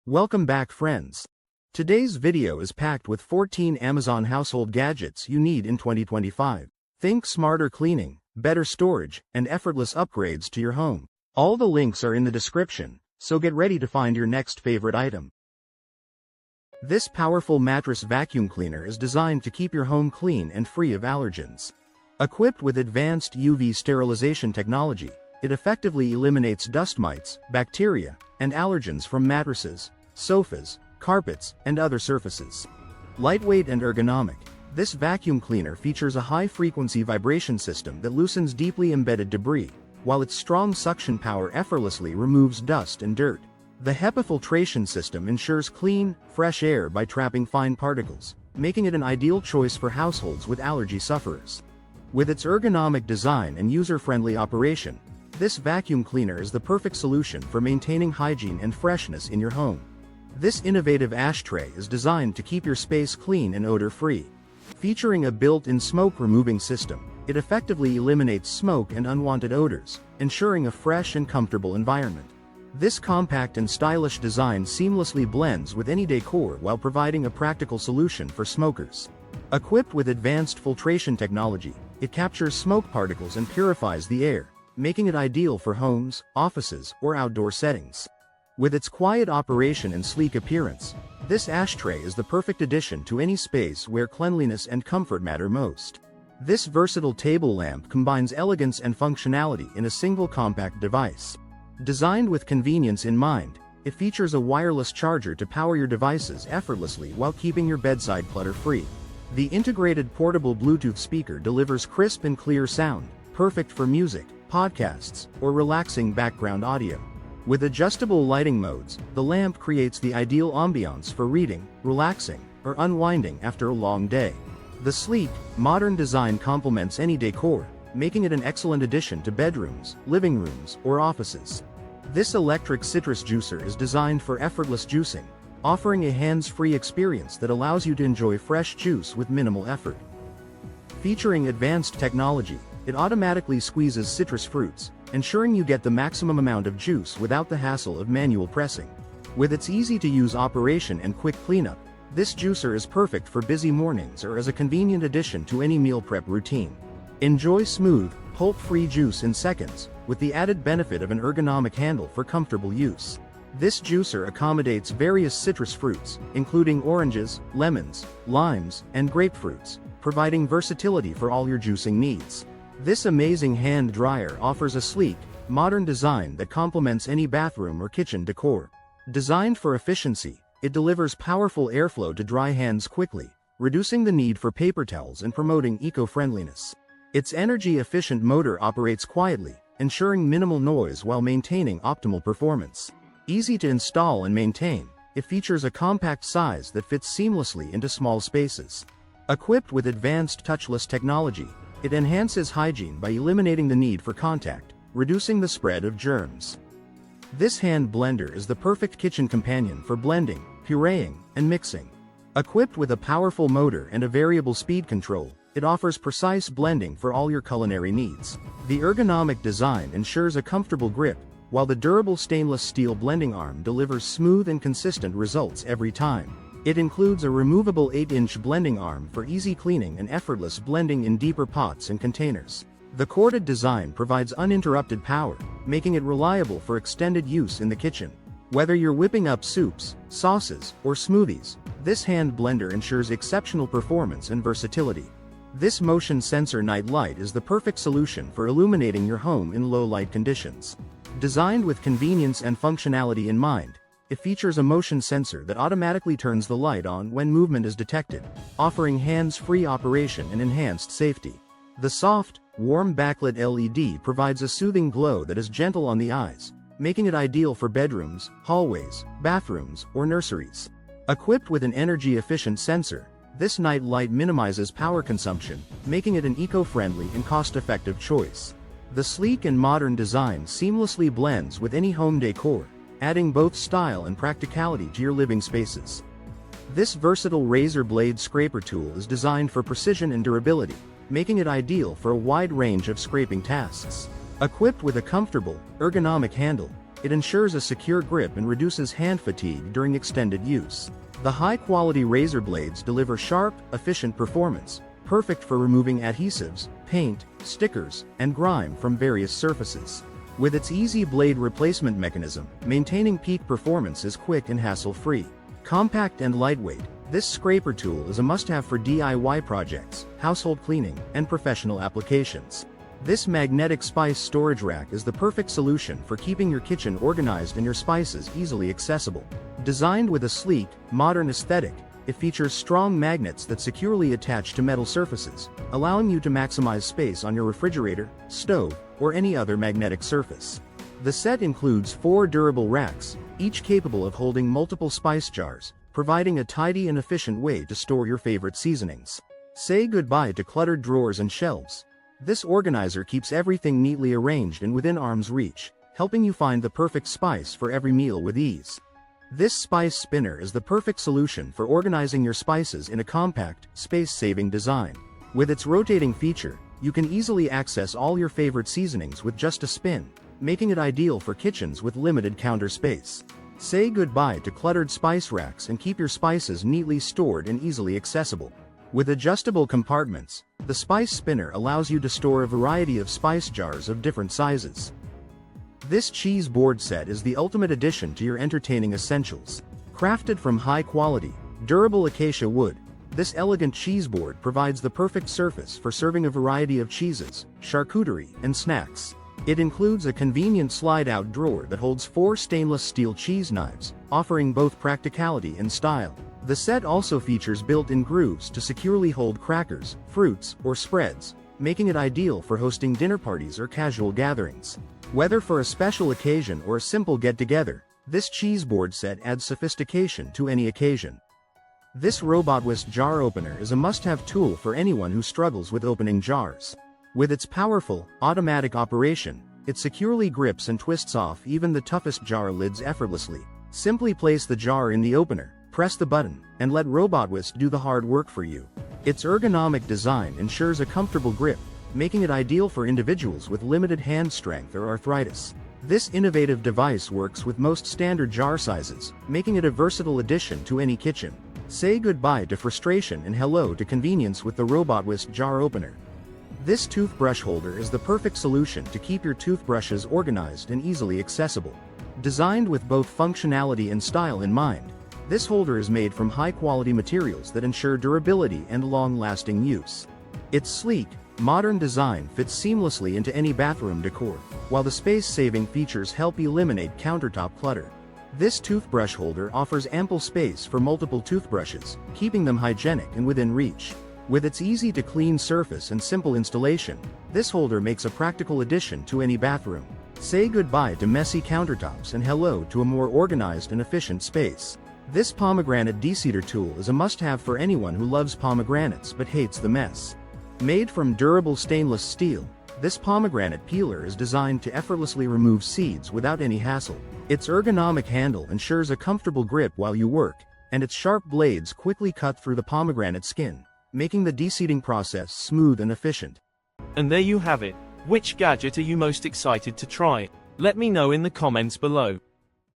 Welcome back, friends. Today's video is packed with 14 Amazon household gadgets you need in 2025. Think smarter cleaning, better storage, and effortless upgrades to your home. All the links are in the description, so get ready to find your next favorite item. This powerful mattress vacuum cleaner is designed to keep your home clean and free of allergens. Equipped with advanced UV sterilization technology, it effectively eliminates dust mites, bacteria, and allergens from mattresses, sofas, carpets, and other surfaces. Lightweight and ergonomic, this vacuum cleaner features a high-frequency vibration system that loosens deeply embedded debris, while its strong suction power effortlessly removes dust and dirt. The HEPA filtration system ensures clean, fresh air by trapping fine particles, making it an ideal choice for households with allergy sufferers. With its ergonomic design and user-friendly operation, this vacuum cleaner is the perfect solution for maintaining hygiene and freshness in your home. This innovative ashtray is designed to keep your space clean and odor-free. Featuring a built-in smoke-removing system, it effectively eliminates smoke and unwanted odors, ensuring a fresh and comfortable environment. This compact and stylish design seamlessly blends with any decor while providing a practical solution for smokers. Equipped with advanced filtration technology, it captures smoke particles and purifies the air, making it ideal for homes, offices, or outdoor settings. With its quiet operation and sleek appearance, this ashtray is the perfect addition to any space where cleanliness and comfort matter most. This versatile table lamp combines elegance and functionality in a single compact device. Designed with convenience in mind, it features a wireless charger to power your devices effortlessly while keeping your bedside clutter-free. The integrated portable Bluetooth speaker delivers crisp and clear sound, perfect for music, podcasts, or relaxing background audio. With adjustable lighting modes, the lamp creates the ideal ambiance for reading, relaxing, or unwinding after a long day. The sleek, modern design complements any decor, making it an excellent addition to bedrooms, living rooms, or offices. This electric citrus juicer is designed for effortless juicing, offering a hands-free experience that allows you to enjoy fresh juice with minimal effort. Featuring advanced technology, it automatically squeezes citrus fruits, ensuring you get the maximum amount of juice without the hassle of manual pressing. With its easy-to-use operation and quick cleanup, this juicer is perfect for busy mornings or as a convenient addition to any meal prep routine. Enjoy smooth, pulp-free juice in seconds, with the added benefit of an ergonomic handle for comfortable use. This juicer accommodates various citrus fruits, including oranges, lemons, limes, and grapefruits, providing versatility for all your juicing needs. This amazing hand dryer offers a sleek, modern design that complements any bathroom or kitchen decor. Designed for efficiency, it delivers powerful airflow to dry hands quickly, reducing the need for paper towels and promoting eco-friendliness. Its energy-efficient motor operates quietly, ensuring minimal noise while maintaining optimal performance. Easy to install and maintain, it features a compact size that fits seamlessly into small spaces. Equipped with advanced touchless technology, it enhances hygiene by eliminating the need for contact, reducing the spread of germs. This hand blender is the perfect kitchen companion for blending, pureeing, and mixing. Equipped with a powerful motor and a variable speed control, it offers precise blending for all your culinary needs. The ergonomic design ensures a comfortable grip, while the durable stainless steel blending arm delivers smooth and consistent results every time. It includes a removable 8-inch blending arm for easy cleaning and effortless blending in deeper pots and containers. The corded design provides uninterrupted power, making it reliable for extended use in the kitchen. Whether you're whipping up soups, sauces, or smoothies, this hand blender ensures exceptional performance and versatility. This motion sensor night light is the perfect solution for illuminating your home in low-light conditions. Designed with convenience and functionality in mind, it features a motion sensor that automatically turns the light on when movement is detected, offering hands-free operation and enhanced safety. The soft, warm backlit LED provides a soothing glow that is gentle on the eyes, making it ideal for bedrooms, hallways, bathrooms, or nurseries. Equipped with an energy-efficient sensor, this night light minimizes power consumption, making it an eco-friendly and cost-effective choice. The sleek and modern design seamlessly blends with any home decor, adding both style and practicality to your living spaces. This versatile razor blade scraper tool is designed for precision and durability, making it ideal for a wide range of scraping tasks. Equipped with a comfortable, ergonomic handle, It ensures a secure grip and reduces hand fatigue during extended use. The high-quality razor blades deliver sharp, efficient performance, perfect for removing adhesives, paint, stickers, and grime from various surfaces. With its easy blade replacement mechanism, maintaining peak performance is quick and hassle-free. Compact and lightweight, this scraper tool is a must-have for DIY projects, household cleaning, and professional applications. This magnetic spice storage rack is the perfect solution for keeping your kitchen organized and your spices easily accessible. Designed with a sleek, modern aesthetic, it features strong magnets that securely attach to metal surfaces, allowing you to maximize space on your refrigerator, stove, or any other magnetic surface. The set includes 4 durable racks, each capable of holding multiple spice jars, providing a tidy and efficient way to store your favorite seasonings. Say goodbye to cluttered drawers and shelves. This organizer keeps everything neatly arranged and within arm's reach, helping you find the perfect spice for every meal with ease. This spice spinner is the perfect solution for organizing your spices in a compact, space-saving design. With its rotating feature, you can easily access all your favorite seasonings with just a spin, making it ideal for kitchens with limited counter space. Say goodbye to cluttered spice racks and keep your spices neatly stored and easily accessible. With adjustable compartments, the spice spinner allows you to store a variety of spice jars of different sizes. This cheeseboard set is the ultimate addition to your entertaining essentials. Crafted from high-quality, durable acacia wood, this elegant cheeseboard provides the perfect surface for serving a variety of cheeses, charcuterie, and snacks. It includes a convenient slide-out drawer that holds 4 stainless steel cheese knives, offering both practicality and style. The set also features built-in grooves to securely hold crackers, fruits, or spreads, making it ideal for hosting dinner parties or casual gatherings. Whether for a special occasion or a simple get-together, this cheeseboard set adds sophistication to any occasion. This Robotwist Jar Opener is a must-have tool for anyone who struggles with opening jars. With its powerful, automatic operation, it securely grips and twists off even the toughest jar lids effortlessly. Simply place the jar in the opener, press the button, and let Robotwist do the hard work for you. Its ergonomic design ensures a comfortable grip, making it ideal for individuals with limited hand strength or arthritis. This innovative device works with most standard jar sizes, making it a versatile addition to any kitchen. Say goodbye to frustration and hello to convenience with the Robotwist Jar Opener. This toothbrush holder is the perfect solution to keep your toothbrushes organized and easily accessible. Designed with both functionality and style in mind, this holder is made from high-quality materials that ensure durability and long-lasting use. Its sleek, modern design fits seamlessly into any bathroom decor, while the space-saving features help eliminate countertop clutter. This toothbrush holder offers ample space for multiple toothbrushes, keeping them hygienic and within reach. With its easy-to-clean surface and simple installation, this holder makes a practical addition to any bathroom. Say goodbye to messy countertops and hello to a more organized and efficient space. This pomegranate de-seeder tool is a must-have for anyone who loves pomegranates but hates the mess. Made from durable stainless steel, this pomegranate peeler is designed to effortlessly remove seeds without any hassle. Its ergonomic handle ensures a comfortable grip while you work, and its sharp blades quickly cut through the pomegranate skin, making the de-seeding process smooth and efficient. And there you have it. Which gadget are you most excited to try? Let me know in the comments below.